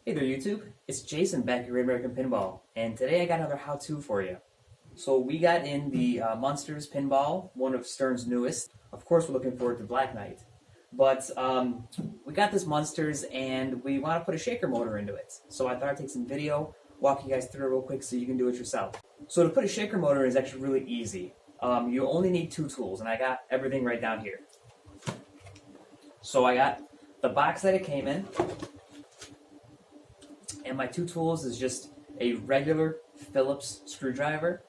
Hey there YouTube, it's Jason back at Great American Pinball, and today I got another how-to for you. So we got in the Munsters pinball, one of Stern's newest. Of course we're looking forward to Black Knight. But we got this Munsters and we want to put a shaker motor into it. So I thought I'd take some video, walk you guys through it real quick so you can do it yourself. So to put a shaker motor in is actually really easy. You only need two tools, and I got everything right down here. So I got the box that it came in, and my two tools is just a regular Phillips screwdriver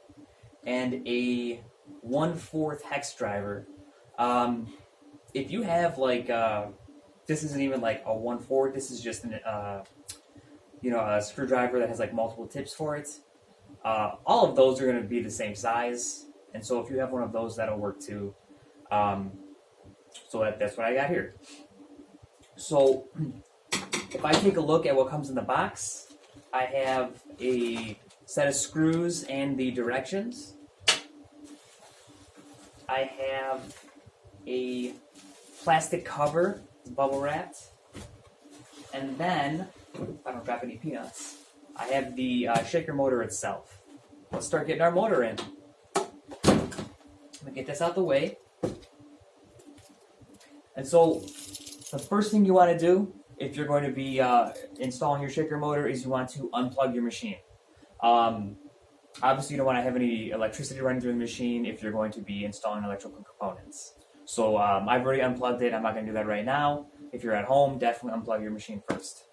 and a 1/4 hex driver. If you have like, this isn't even like a 1/4, this is just an, a screwdriver that has like multiple tips for it. All of those are going to be the same size, and so if you have one of those, that'll work too. So that's what I got here. So if I take a look at what comes in the box, I have a set of screws and the directions. I have a plastic cover, bubble wrapped. And then, if I don't drop any peanuts, I have the shaker motor itself. Let's start getting our motor in. I'm going to get this out the way. And so, the first thing you want to do if you're going to be installing your shaker motor is you want to unplug your machine. Obviously you don't want to have any electricity running through the machine if you're going to be installing electrical components. So I've already unplugged it. I'm not going to do that right now. If you're at home, definitely unplug your machine first.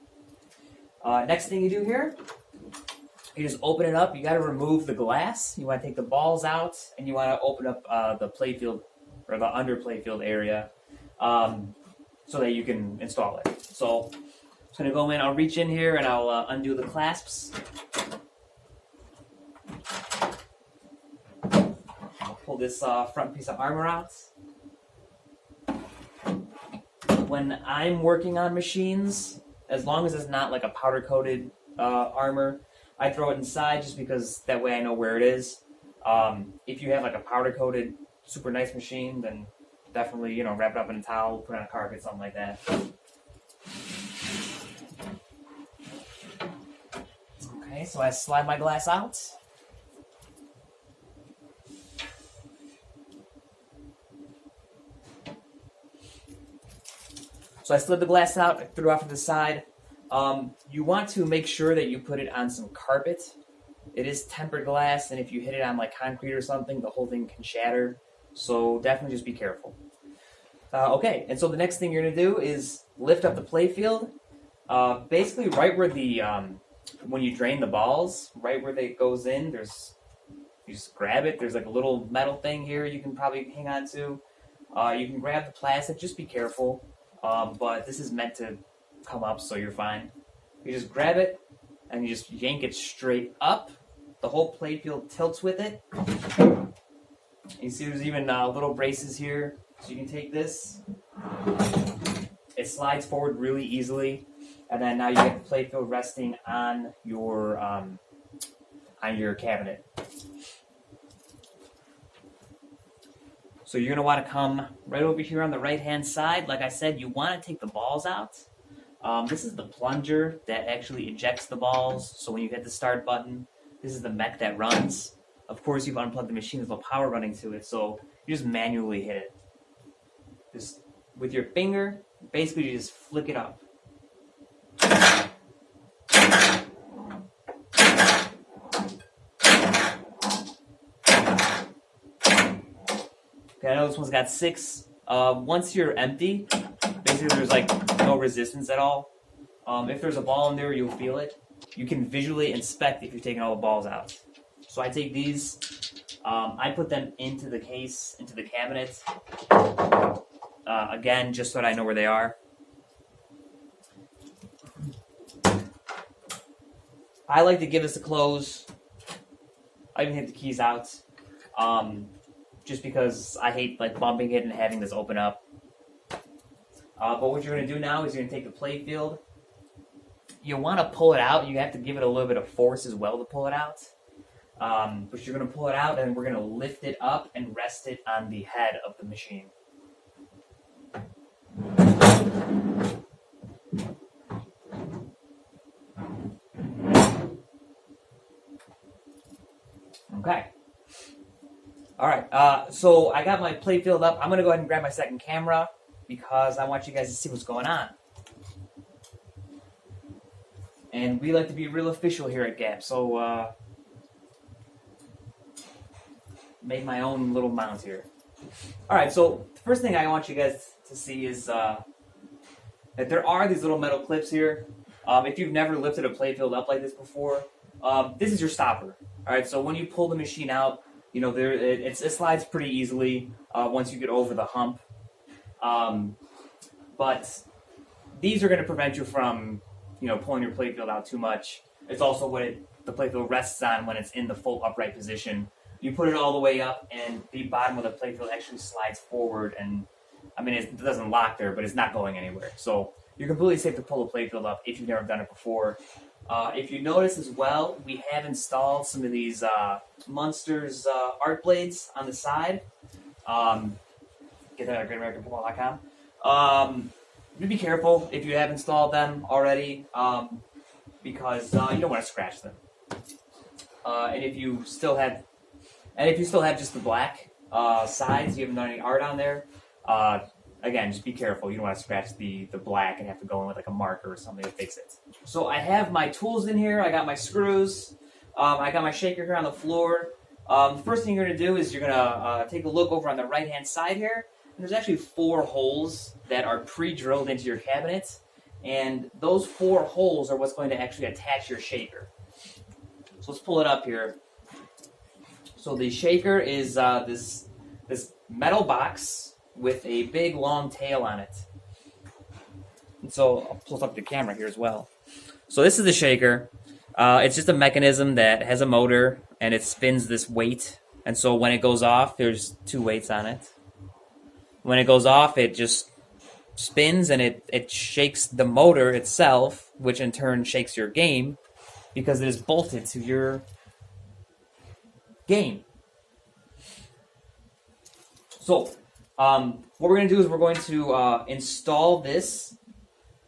Next thing you do here, you just open it up. You got to remove the glass. You want to take the balls out, and you want to open up the playfield, or the under playfield area, so that you can install it. So I'm just going to go in, I'll reach in here and I'll undo the clasps. I'll pull this front piece of armor out. When I'm working on machines, as long as it's not like a powder coated armor, I throw it inside just because that way I know where it is. If you have like a powder coated super nice machine, then definitely, wrap it up in a towel, put it on a carpet, something like that. Okay, so I slide my glass out. So I slid the glass out, I threw it off to the side. You want to make sure that you put it on some carpet. It is tempered glass, and if you hit it on like concrete or something, the whole thing can shatter. So definitely just be careful. Okay, and so the next thing you're going to do is lift up the playfield. Basically right where the, when you drain the balls, right where it goes in, you just grab it. There's like a little metal thing here you can probably hang on to. You can grab the plastic, just be careful. But this is meant to come up, so you're fine. You just grab it, and you just yank it straight up. The whole playfield tilts with it. You see there's even little braces here, so you can take this. It slides forward really easily, and then now you get the playfield resting on your cabinet. So you're going to want to come right over here on the right-hand side. Like I said, you want to take the balls out. This is the plunger that actually ejects the balls, so when you hit the start button, this is the mech that runs. Of course, you've unplugged the machine, there's no power running to it, so you just manually hit it. Just with your finger, basically you just flick it up. Okay, I know this one's got 6. Once you're empty, basically there's like no resistance at all. If there's a ball in there, you'll feel it. You can visually inspect if you're taking all the balls out. So I take these, I put them into the case, into the cabinet. Again, just so that I know where they are. I like to give this a close. I even hit the keys out, just because I hate like bumping it and having this open up. But what you're going to do now is you're going to take the playfield. You want to pull it out. You have to give it a little bit of force as well to pull it out. But you're going to pull it out, and we're going to lift it up and rest it on the head of the machine. Okay. All right. So I got my plate filled up. I'm gonna go ahead and grab my second camera because I want you guys to see what's going on. And we like to be real official here at Gap, so made my own little mount here. All right. So the first thing I want you guys to see is that there are these little metal clips here. If you've never lifted a plate filled up like this before, this is your stopper. All right. So when you pull the machine out, you know it slides pretty easily once you get over the hump. But these are going to prevent you from pulling your plate field out too much. It's also what the plate field rests on when it's in the full upright position. You put it all the way up, and the bottom of the plate field actually slides forward. And I mean, it doesn't lock there, but it's not going anywhere. So you're completely safe to pull the plate field up if you've never done it before. If you notice as well, we have installed some of these Munsters art blades on the side. Get that at GreatAmericanPinball.com. Be careful if you have installed them already, because you don't want to scratch them. And if you still have just the black sides, you haven't done any art on there. Again, just be careful. You don't want to scratch the black and have to go in with like a marker or something to fix it. So I have my tools in here. I got my screws. I got my shaker here on the floor. The first thing you're going to do is you're going to take a look over on the right-hand side here. And there's actually 4 holes that are pre-drilled into your cabinet. And those 4 holes are what's going to actually attach your shaker. So let's pull it up here. So the shaker is this metal box with a big long tail on it. And so I'll pull up the camera here as well. So this is the shaker. It's just a mechanism that has a motor and it spins this weight. And so when it goes off, there's 2 weights on it. When it goes off, it just spins and it shakes the motor itself, which in turn shakes your game because it is bolted to your game. So what we're going to do is we're going to install this.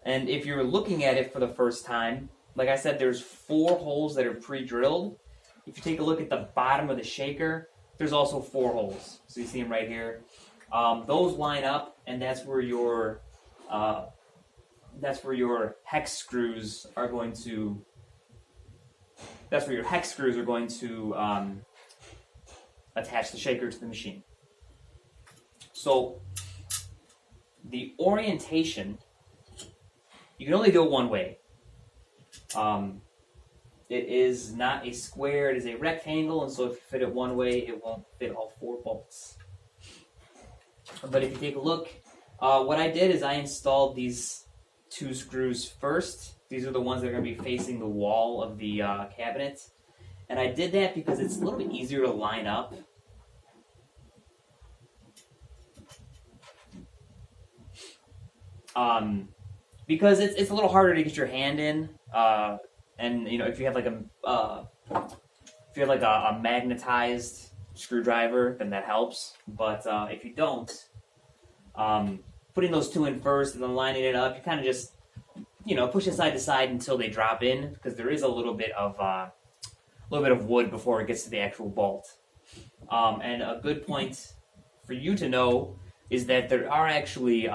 And if you're looking at it for the first time, like I said, there's 4 holes that are pre-drilled. If you take a look at the bottom of the shaker, there's also 4 holes. So you see them right here. Those line up, and that's where your hex screws are going to. That's where your hex screws are going to attach the shaker to the machine. So the orientation, you can only do it one way. It is not a square; it is a rectangle, and so if you fit it one way, it won't fit all 4 bolts. But if you take a look, what I did is I installed these 2 screws first. These are the ones that are going to be facing the wall of the cabinet. And I did that because it's a little bit easier to line up. Because it's a little harder to get your hand in. And if you have like a magnetized screwdriver, then that helps. But if you don't, putting those 2 in first and then lining it up, you kind of just push it side to side until they drop in, because there is a little bit of wood before it gets to the actual bolt. And a good point for you to know is that there are actually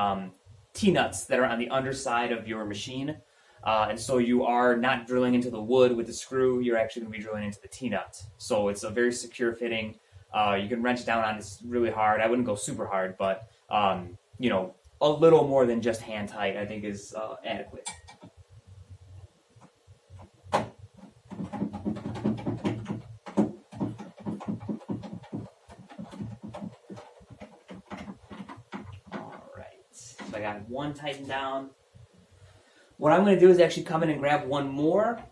T-nuts that are on the underside of your machine. And so you are not drilling into the wood with the screw, you're actually going to be drilling into the T-nut. So it's a very secure fitting. You can wrench down on it really hard. I wouldn't go super hard, but a little more than just hand tight, I think, is adequate. All right, so I got 1 tightened down. What I'm going to do is actually come in and grab 1 more,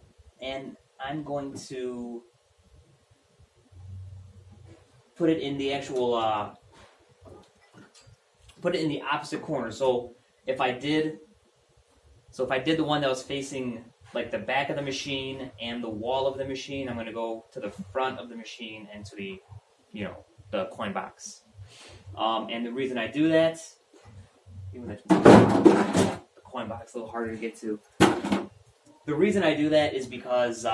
and I'm going to put it in the actual, put it in the opposite corner. So if I did the one that was facing like the back of the machine and the wall of the machine, I'm going to go to the front of the machine and to the, the coin box. And the reason I do that, even the coin box a little harder to get to. The reason I do that is because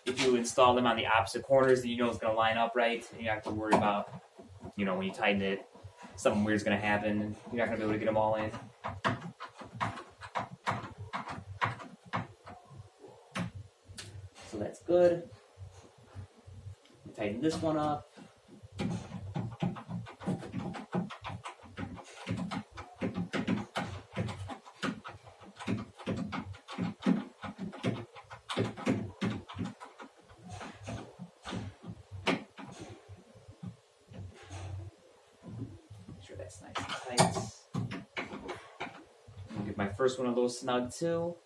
if if you install them on the opposite corners, then you know it's going to line up right. And you don't have to worry about, you know, when you tighten it, something weird's going to happen. You're not going to be able to get them all in. So that's good. Tighten this one up. Make sure that's nice and tight. I'll get my first one of those snug too.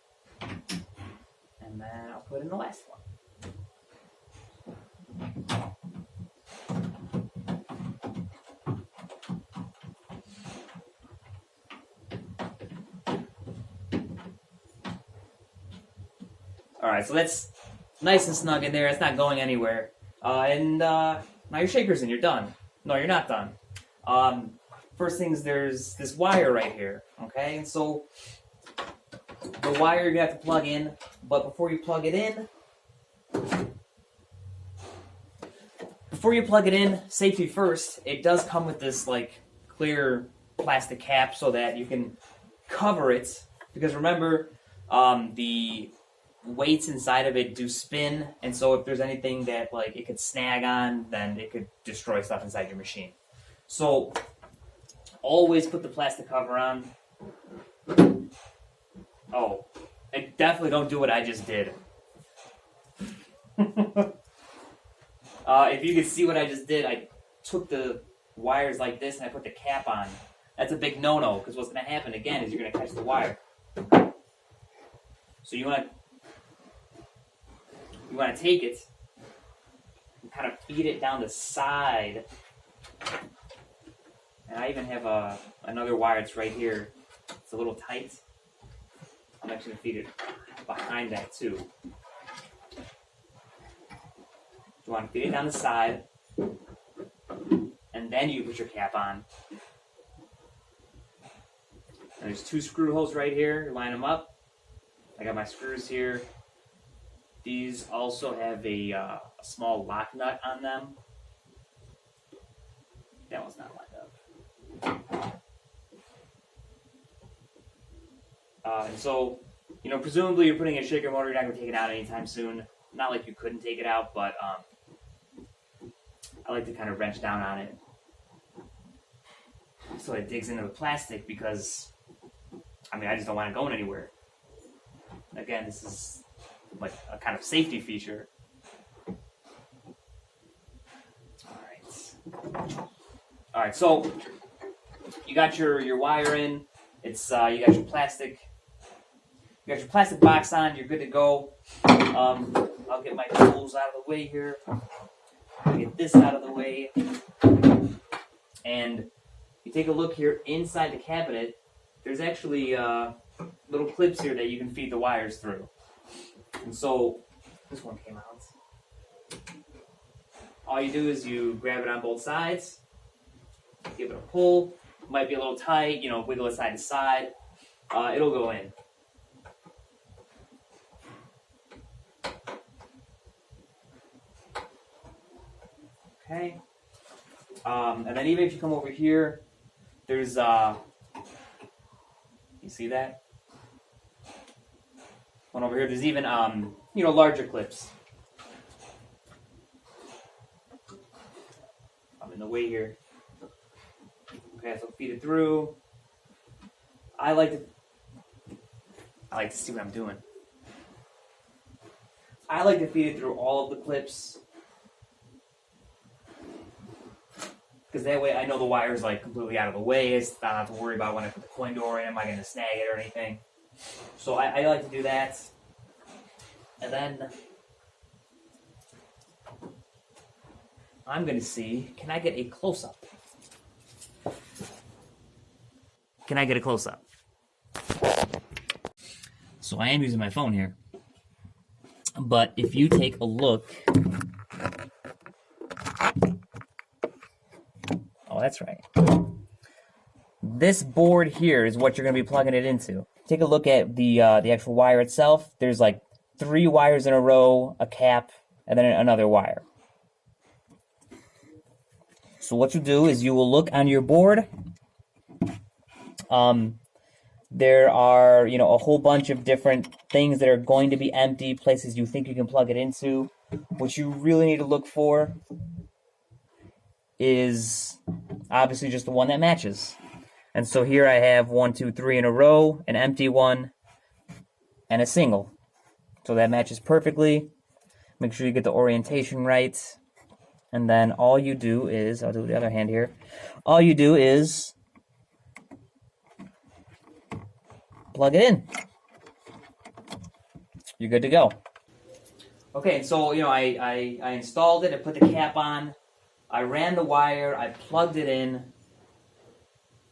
And then I'll put in the last one. Alright, so that's nice and snug in there. It's not going anywhere. Now your shaker's in. You're done. No, you're not done. First things, there's this wire right here. Okay, and so the wire you're going to have to plug in. But before you plug it in, safety first, it does come with this like clear plastic cap so that you can cover it. Because remember, the weights inside of it do spin, and so if there's anything that like it could snag on, then it could destroy stuff inside your machine. So always put the plastic cover on. Oh, I definitely don't do what I just did. If you can see what I just did, I took the wires like this and I put the cap on. That's a big no-no, because what's going to happen again is you're going to catch the wire. So you want to take it and kind of feed it down the side. And I even have another wire that's right here. It's a little tight. I'm actually going to feed it behind that too. You want to feed it down the side, and then you put your cap on. And there's 2 screw holes right here. You line them up. I got my screws here. These also have a small lock nut on them. That one's not lined up. And so, you know, presumably you're putting in a shaker motor. You're not going to take it out anytime soon. Not like you couldn't take it out, but I like to kind of wrench down on it so it digs into the plastic, because I mean, I just don't want it going anywhere. Again, this is like a kind of safety feature. Alright, so you got your wire in. It's you got your plastic box on. You're good to go. I'll get my tools out of the way here. I'll get this out of the way. And you take a look here inside the cabinet. There's actually little clips here that you can feed the wires through. And so this one came out. All you do is you grab it on both sides, give it a pull. It might be a little tight, you know, wiggle it side to side. It'll go in. Okay. And then even if you come over here, there's you see that? One over here. There's even you know, larger clips. I'm in the way here. Okay, so feed it through. I like to see what I'm doing. I like to feed it through all of the clips, because that way I know the wire's like completely out of the way. I don't have to worry about when I put the coin door in, am I going to snag it or anything. So I like to do that. And then I'm going to see, can I get a close-up? Can I get a close-up? So I am using my phone here. But if you take a look... Oh, that's right. This board here is what you're going to be plugging it into. Take a look at the actual wire itself. There's like 3 wires in a row, a cap, and then another wire. So what you do is you will look on your board. There are, a whole bunch of different things that are going to be empty, places you think you can plug it into. What you really need to look for is obviously just the one that matches. And so here I have 1, 2, 3 in a row, an empty one, and a single. So that matches perfectly. Make sure you get the orientation right. And then all you do is, I'll do the other hand here. All you do is plug it in. You're good to go. Okay, so, I installed it, I put the cap on, I ran the wire, I plugged it in.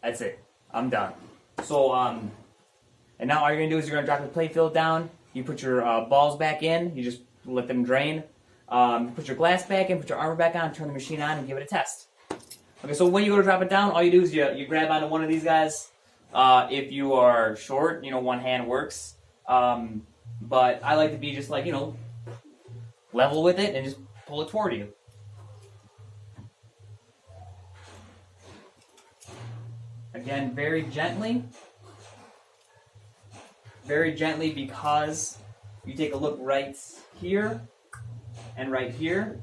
That's it. I'm done. So, and now all you're going to do is you're going to drop the playfield down. You put your balls back in. You just let them drain. Put your glass back in, put your armor back on, turn the machine on, and give it a test. Okay, so when you go to drop it down, all you do is you grab onto one of these guys. If you are short, one hand works. But I like to be just like, level with it and just pull it toward you. Again, very gently. Very gently, because you take a look right here and right here.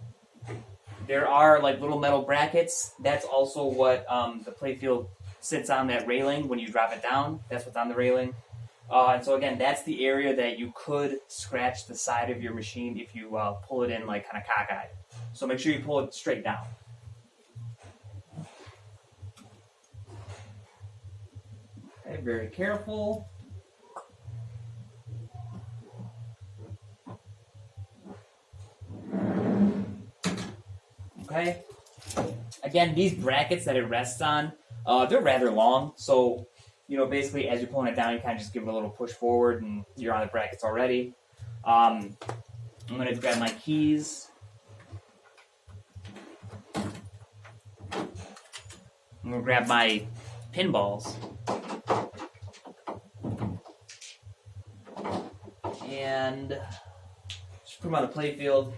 There are like little metal brackets. That's also what the playfield sits on, that railing when you drop it down. That's what's on the railing. And so again, that's the area that you could scratch the side of your machine if you pull it in like kind of cockeyed. So make sure you pull it straight down. Okay, very careful. Okay. Again, these brackets that it rests on, they're rather long. So, basically as you're pulling it down, you kind of just give it a little push forward and you're on the brackets already. I'm going to grab my keys. I'm going to grab my pinballs. And just put them on the playfield.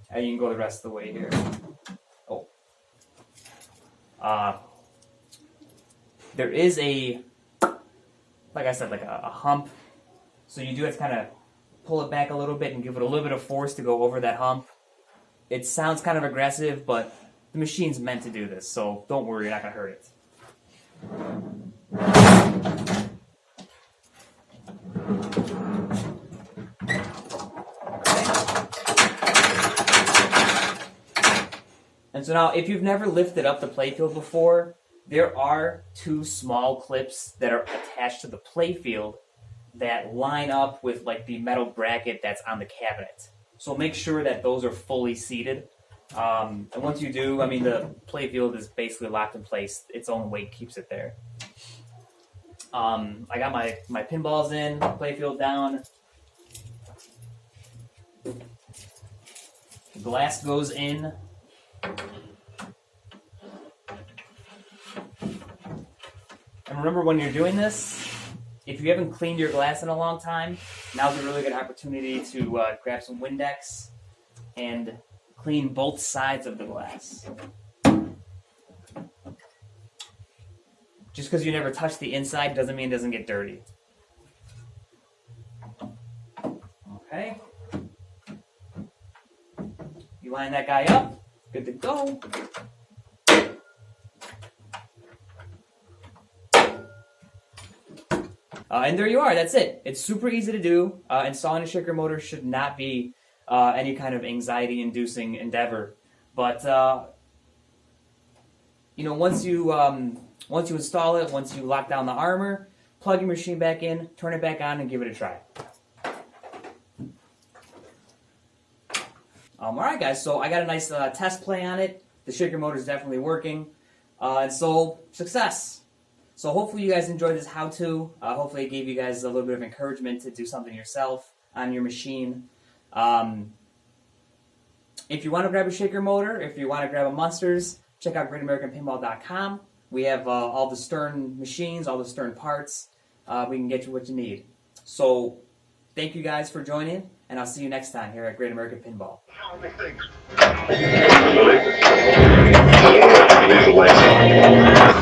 And you can go the rest of the way here. Oh. There is like I said, like a hump. So you do have to kind of pull it back a little bit and give it a little bit of force to go over that hump. It sounds kind of aggressive, but the machine's meant to do this, so don't worry, you're not going to hurt it. And so now, if you've never lifted up the playfield before, there are 2 small clips that are attached to the playfield that line up with like the metal bracket that's on the cabinet. So make sure that those are fully seated. And once you do, the playfield is basically locked in place. Its own weight keeps it there. I got my pinballs in, playfield down. The glass goes in. And remember, when you're doing this, if you haven't cleaned your glass in a long time, now's a really good opportunity to grab some Windex and clean both sides of the glass. Just because you never touch the inside doesn't mean it doesn't get dirty. Okay. You line that guy up. Good to go. And there you are. That's it. It's super easy to do. Installing a shaker motor should not be any kind of anxiety-inducing endeavor. But once you install it, once you lock down the armor, plug your machine back in, turn it back on, and give it a try. All right, guys. So I got a nice test play on it. The shaker motor is definitely working. And so success. So hopefully you guys enjoyed this how-to. Hopefully it gave you guys a little bit of encouragement to do something yourself on your machine. If you want to grab a shaker motor, if you want to grab a Munsters, check out greatamericanpinball.com. We have all the Stern machines, all the Stern parts. We can get you what you need. So thank you guys for joining, and I'll see you next time here at Great American Pinball. Lead the way.